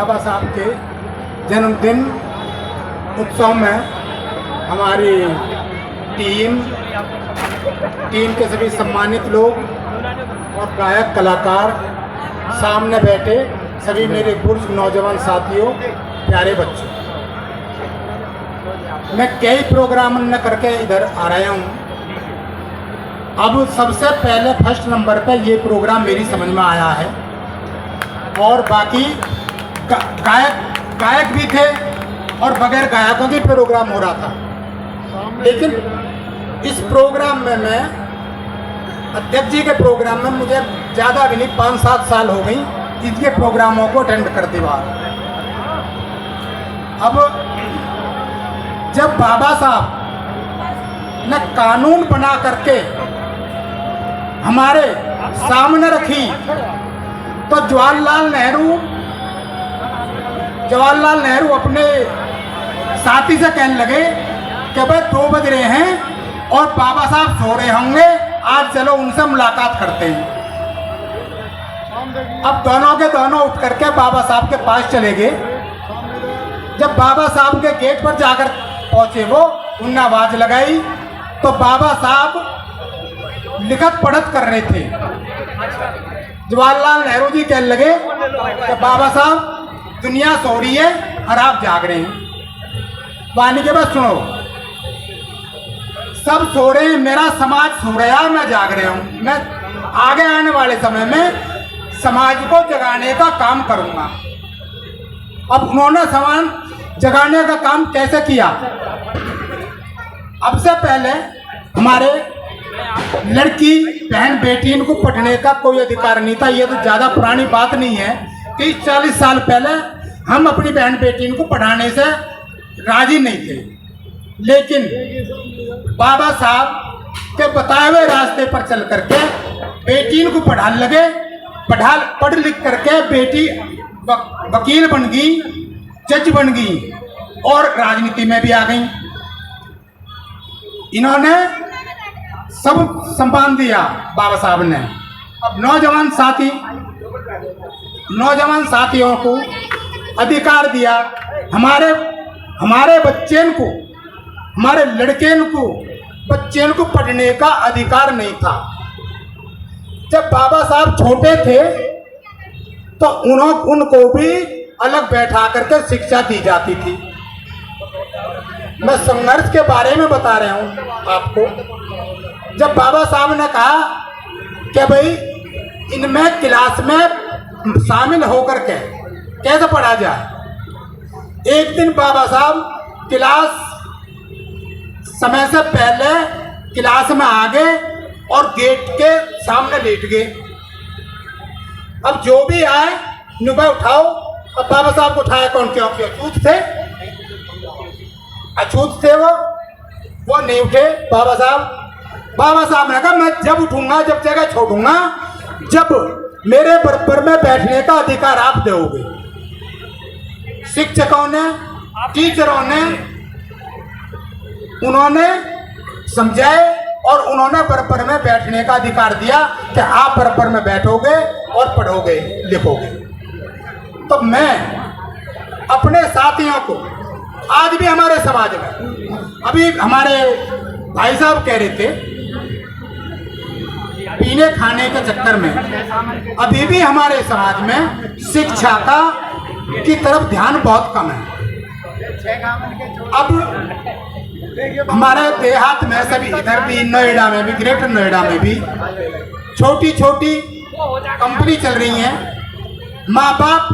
बाबा साहब के जन्मदिन उत्सव में हमारी टीम के सभी सम्मानित लोग और गायक कलाकार, सामने बैठे सभी मेरे बुजुर्ग नौजवान साथियों, प्यारे बच्चों, मैं कई प्रोग्राम न करके इधर आ रहा हूँ। अब सबसे पहले फर्स्ट नंबर पे ये प्रोग्राम मेरी समझ में आया है और बाकी गायक भी थे और बगैर गायकों के प्रोग्राम हो रहा था। लेकिन इस प्रोग्राम में मैं अध्यक्ष जी के प्रोग्राम में मुझे ज़्यादा भी नहीं 5-7 साल हो गई इसके प्रोग्रामों को अटेंड करते हुए। अब जब बाबा साहब ने कानून बना करके हमारे सामने रखी तो जवाहरलाल नेहरू अपने साथी से कहने लगे कि भाई 2 बज रहे हैं और बाबा साहब सो रहे होंगे, आज चलो उनसे मुलाकात करते हैं। अब दोनों के दोनों उठ करके बाबा साहब के पास चले गए। जब बाबा साहब के गेट पर जाकर पहुंचे वो उनने आवाज लगाई तो बाबा साहब लिखत पढ़त कर रहे थे। जवाहरलाल नेहरू जी कहने लगे कि बाबा साहब दुनिया सो रही है और आप जाग रहे हैं। वाणी के बाद सुनो, सब सो रहे हैं, मेरा समाज सो रहा है, मैं जाग रहा हूँ। मैं आगे आने वाले समय में समाज को जगाने का काम करूँगा। अब उन्होंने समाज जगाने का काम कैसे किया? अब से पहले हमारे लड़की बहन बेटी इनको पढ़ने का कोई अधिकार नहीं था। ये तो ज़्यादा पुरानी बात नहीं है, 30-40 साल पहले हम अपनी बहन बेटी इनको पढ़ाने से राजी नहीं थे। लेकिन बाबा साहब के बताए हुए रास्ते पर चल करके बेटी इनको पढ़ाने लगे। पढ़ लिख करके बेटी वकील बन गई, जज बन गई और राजनीति में भी आ गई। इन्होंने सब संभाल दिया बाबा साहब ने। अब नौजवान साथियों को अधिकार दिया। हमारे बच्चों को, हमारे लड़के को, बच्चों को पढ़ने का अधिकार नहीं था। जब बाबा साहब छोटे थे तो उनको भी अलग बैठा करके शिक्षा दी जाती थी। मैं संघर्ष के बारे में बता रहा हूँ आपको। जब बाबा साहब ने कहा कि भाई इनमें क्लास में शामिल होकर के कैसे पढ़ा जाए, एक दिन बाबा साहब क्लास समय से पहले क्लास में आ गए और गेट के सामने लेट गए। अब जो भी आए नुबा उठाओ। अब बाबा साहब को उठाया कौन? क्यों अछूत थे वो नहीं उठे। बाबा साहब ने कहा मैं जब उठूंगा, जब जगह छोड़ूंगा, जब मेरे बराबर में बैठने का अधिकार आप दोगे। शिक्षकों ने, टीचरों ने उन्होंने समझाए और उन्होंने बराबर में बैठने का अधिकार दिया कि आप बराबर में बैठोगे और पढ़ोगे लिखोगे। तो मैं अपने साथियों को, आज भी हमारे समाज में, अभी हमारे भाई साहब कह रहे थे पीने खाने के चक्कर में अभी भी हमारे समाज में शिक्षा की तरफ ध्यान बहुत कम है। अब हमारे देहात में सभी, इधर भी नोएडा में भी, ग्रेटर नोएडा में भी छोटी कंपनी चल रही हैं। माँ बाप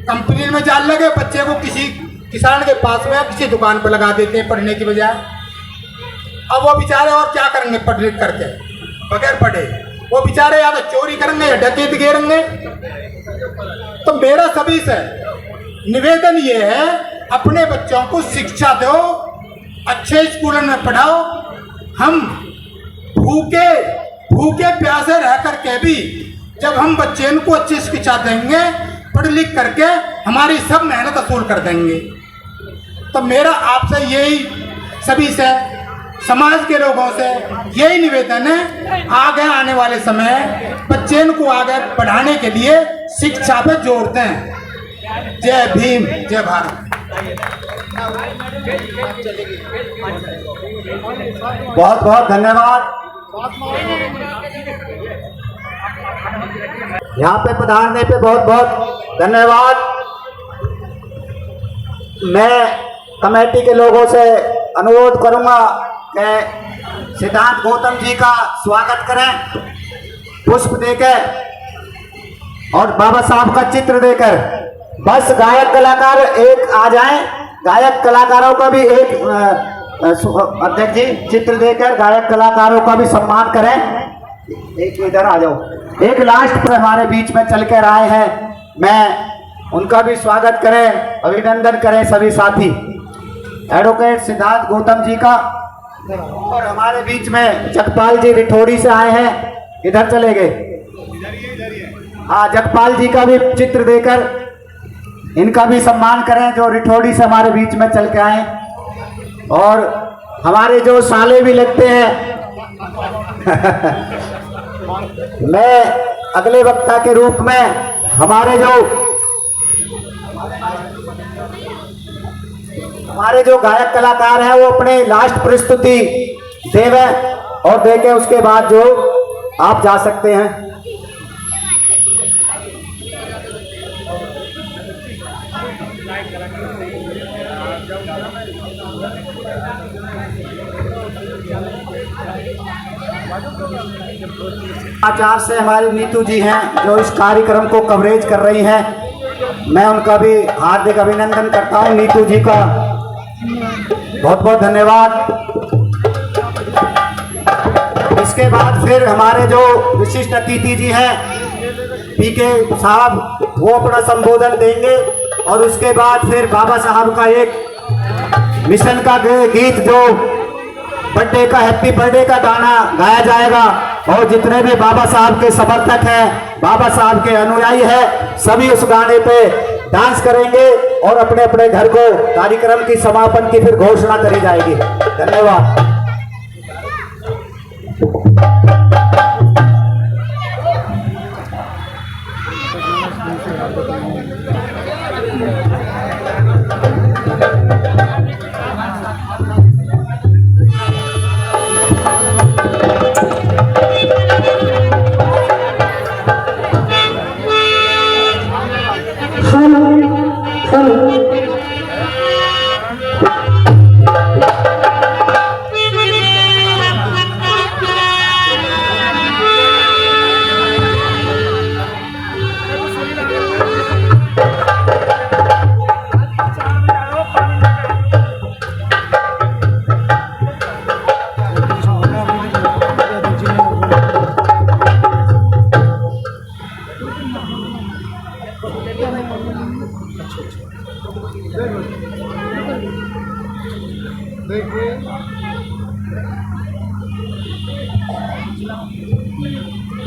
कंपनी में जान लगे, बच्चे को किसी किसान के पास में या किसी दुकान पर लगा देते हैं पढ़ने की बजाय। अब वो बेचारे और क्या करेंगे पढ़ लिख करके, बगैर पढ़े? वो बेचारे या तो चोरी करेंगे या डकैती करेंगे। तो मेरा सभी से निवेदन ये है, अपने बच्चों को शिक्षा दो, अच्छे स्कूलों में पढ़ाओ। हम भूखे प्यासे रह करके भी जब हम बच्चों को अच्छी शिक्षा देंगे, पढ़ लिख करके हमारी सब मेहनत असूल कर देंगे। तो मेरा आपसे यही, सभी से, समाज के लोगों से यही निवेदन है, आगे आने वाले समय बच्चों को आगे पढ़ाने के लिए शिक्षा पे जोर दें। जय भीम, जय भारत। बहुत बहुत धन्यवाद। यहाँ पे पधारने पे बहुत बहुत धन्यवाद। मैं कमेटी के लोगों से अनुरोध करूंगा कि सिद्धांत गौतम जी का स्वागत करें, पुष्प देकर और बाबा साहब का चित्र देकर। बस गायक कलाकार एक आ जाएं, गायक कलाकारों का भी एक अध्यक्ष जी चित्र देकर गायक कलाकारों का भी सम्मान करें। एक इधर आ जाओ। एक लास्ट पर हमारे बीच में चल कर आए हैं, मैं उनका भी स्वागत करें, अभिनंदन करें सभी साथी। एडवोकेट सिद्धांत गौतम जी का, और हमारे बीच में जगपाल जी रिठौड़ी से आए हैं, इधर चले गए। हाँ, जगपाल जी का भी चित्र देकर इनका भी सम्मान करें जो रिठौड़ी से हमारे बीच में चल के आए। और हमारे जो साले भी लगते हैं मैं अगले वक्ता के रूप में हमारे जो गायक कलाकार हैं वो अपने लास्ट प्रस्तुति देवे और देके उसके बाद जो आप जा सकते हैं। आचार से हमारी नीतू जी हैं जो इस कार्यक्रम को कवरेज कर रही हैं, मैं उनका भी हार्दिक अभिनंदन करता हूं। नीतू जी का बहुत बहुत धन्यवाद। इसके बाद फिर हमारे जो विशिष्ट अतिथि जी हैं पीके साहब, वो अपना संबोधन देंगे और उसके बाद फिर बाबा साहब का एक मिशन का गीत जो बर्थडे का हैप्पी बर्थडे का गाना गाया जाएगा और जितने भी बाबा साहब के समर्थक हैं, बाबा साहब के अनुयायी हैं, सभी उस गाने पे डांस करेंगे और अपने अपने घर को कार्यक्रम की समापन की फिर घोषणा करी जाएगी। धन्यवाद।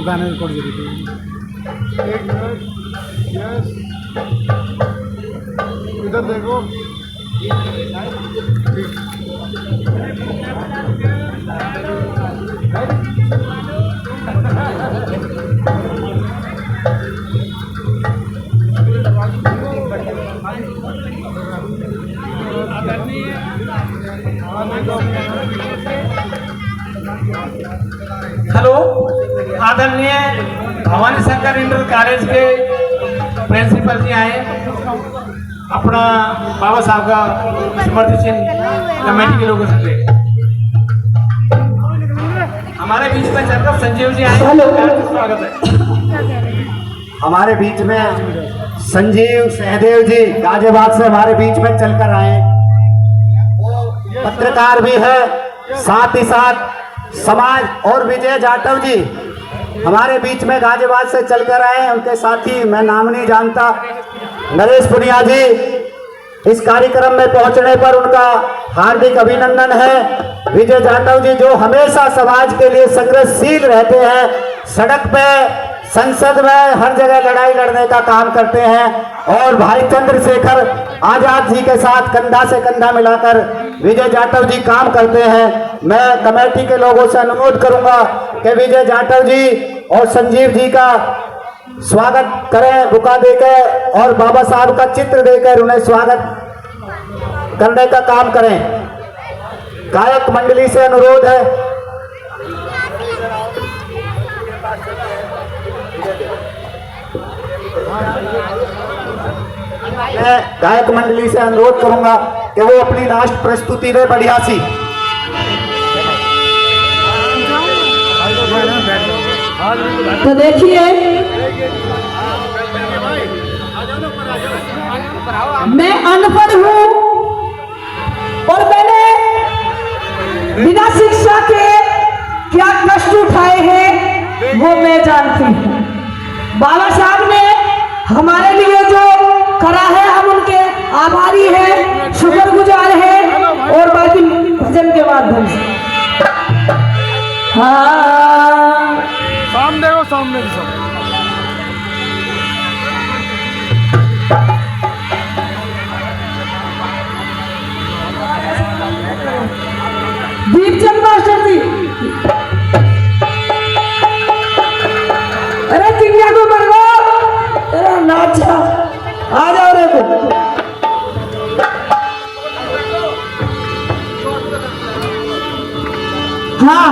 गाना रिकॉर्ड करी एक मिनट। यस, इधर देखो। हेलो, आदरणीय भवानी शंकर इंटर कॉलेज के प्रिंसिपल जी आए अपना बाबा साहब का समर्थित चिन्ह कमेटी के लोगों से। हमारे बीच में चलकर संजीव जी आए, स्वागत है। हमारे बीच में संजीव सहदेव जी गाजियाबाद से हमारे बीच में चलकर आए, पत्रकार भी है, साथ ही साथ समाज। और विजय जाटव जी हमारे बीच में गाजियाबाद से चलकर आए, उनके साथी मैं नाम नहीं जानता, नरेश पुनिया जी। इस कार्यक्रम में पहुंचने पर उनका हार्दिक अभिनंदन है। विजय जाटव जी जो हमेशा समाज के लिए संघर्षशील रहते हैं, सड़क पे, संसद में, हर जगह लड़ाई लड़ने का काम करते हैं और भाई चंद्रशेखर आजाद जी के साथ कंधा से कंधा मिलाकर विजय जाटव जी काम करते हैं। मैं कमेटी के लोगों से अनुरोध करूंगा कि विजय जाटव जी और संजीव जी का स्वागत करें बुका देकर और बाबा साहब का चित्र देकर उन्हें स्वागत करने का काम करें। गायक मंडली से अनुरोध है, मैं गायक मंडली से अनुरोध करूंगा कि वो अपनी लास्ट प्रस्तुति दे बढ़िया सी। तो देखिए, मैं अनपढ़ हूँ और मैंने बिना शिक्षा के क्या कष्ट उठाए हैं वो मैं जानती हूँ। बाबा साहब ने हमारे लिए जो करा है हम उनके आभारी हैं, शुक्रगुजार हैं और बाकी भजन के माध्यम से। हाँ, सामने हो, सामने सब दीपचंद मास्टर जी, अरे चिड़िया को मर गो, अरे नाचा आ जाओ रे को। हाँ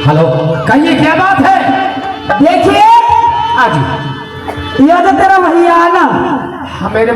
हेलो, कहिए क्या बात है? देखिए आज यह तो तेरा भैया है ना, मेरे